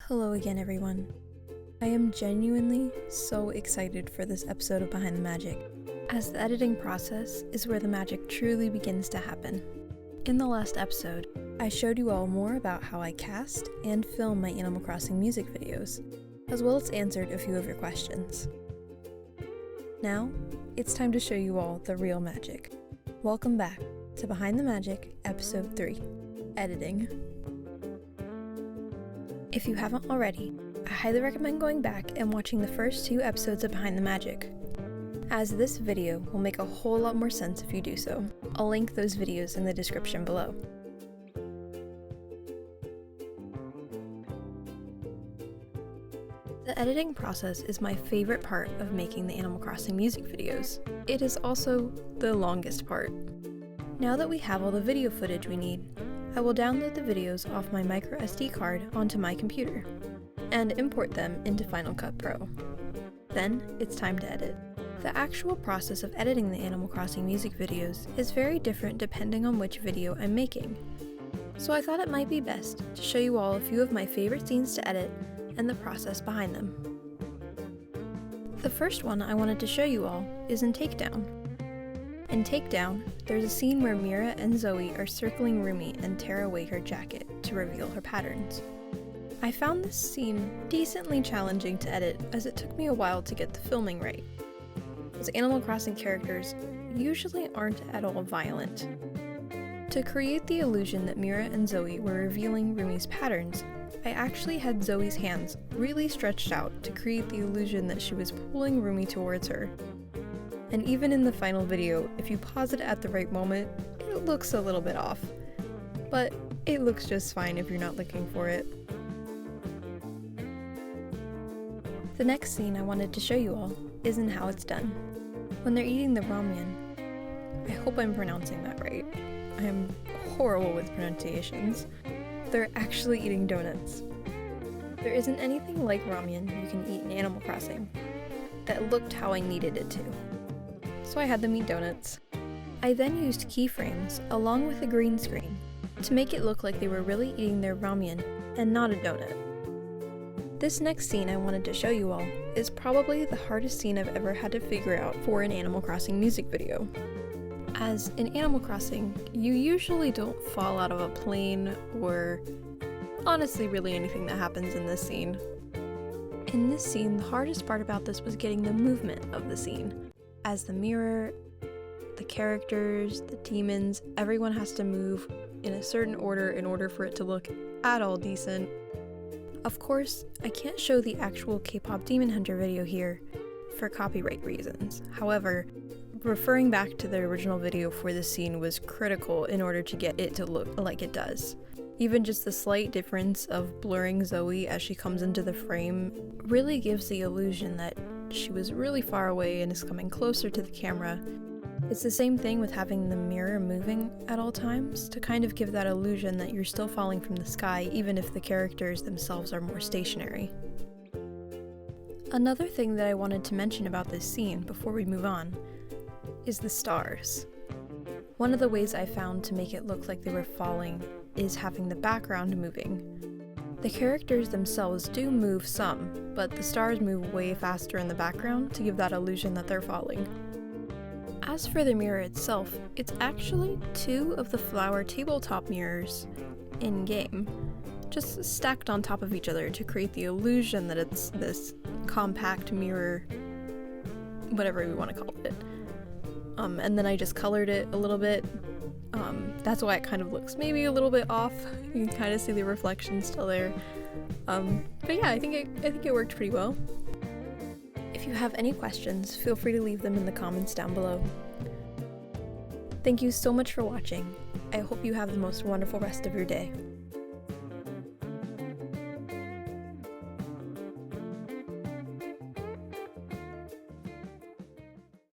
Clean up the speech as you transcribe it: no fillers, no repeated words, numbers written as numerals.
Hello again, everyone. I am genuinely so excited for this episode of Behind the Magic, as the editing process is where the magic truly begins to happen. In the last episode, I showed you all more about how I cast and film my Animal Crossing music videos, as well as answered a few of your questions. Now, it's time to show you all the real magic. Welcome back to Behind the Magic, Episode 3, Editing. If you haven't already, I highly recommend going back and watching the first 2 episodes of Behind the Magic, as this video will make a whole lot more sense if you do so. I'll link those videos in the description below. The editing process is my favorite part of making the Animal Crossing music videos. It is also the longest part. Now that we have all the video footage we need, I will download the videos off my microSD card onto my computer, and import them into Final Cut Pro. Then, it's time to edit. The actual process of editing the Animal Crossing music videos is very different depending on which video I'm making. So I thought it might be best to show you all a few of my favorite scenes to edit and the process behind them. The first one I wanted to show you all is in Takedown. In Takedown, there's a scene where Mira and Zoe are circling Rumi and tear away her jacket to reveal her patterns. I found this scene decently challenging to edit, as it took me a while to get the filming right, as Animal Crossing characters usually aren't at all violent. To create the illusion that Mira and Zoe were revealing Rumi's patterns, I actually had Zoe's hands really stretched out to create the illusion that she was pulling Rumi towards her. And even in the final video, if you pause it at the right moment, it looks a little bit off. But it looks just fine if you're not looking for it. The next scene I wanted to show you all is in How It's Done. When they're eating the ramyun, I hope I'm pronouncing that right. I am horrible with pronunciations. They're actually eating donuts. There isn't anything like ramyun you can eat in Animal Crossing that looked how I needed it to. So I had them eat donuts. I then used keyframes along with a green screen to make it look like they were really eating their ramyun and not a donut. This next scene I wanted to show you all is probably the hardest scene I've ever had to figure out for an Animal Crossing music video. As in Animal Crossing, you usually don't fall out of a plane or honestly really anything that happens in this scene. In this scene, the hardest part about this was getting the movement of the scene. As the mirror, the characters, the demons, everyone has to move in a certain order in order for it to look at all decent. Of course, I can't show the actual K-pop Demon Hunter video here for copyright reasons. However, referring back to the original video for this scene was critical in order to get it to look like it does. Even just the slight difference of blurring Zoe as she comes into the frame really gives the illusion that she was really far away and is coming closer to the camera. It's the same thing with having the mirror moving at all times to kind of give that illusion that you're still falling from the sky even if the characters themselves are more stationary. Another thing that I wanted to mention about this scene before we move on is the stars. One of the ways I found to make it look like they were falling is having the background moving. The characters themselves do move some, but the stars move way faster in the background to give that illusion that they're falling. As for the mirror itself, it's actually 2 of the flower tabletop mirrors in-game, just stacked on top of each other to create the illusion that it's this compact mirror, whatever we want to call it. And then I just colored it a little bit. That's why it kind of looks maybe a little bit off. You can kind of see the reflection still there. But yeah, I think it worked pretty well. If you have any questions, feel free to leave them in the comments down below. Thank you so much for watching. I hope you have the most wonderful rest of your day.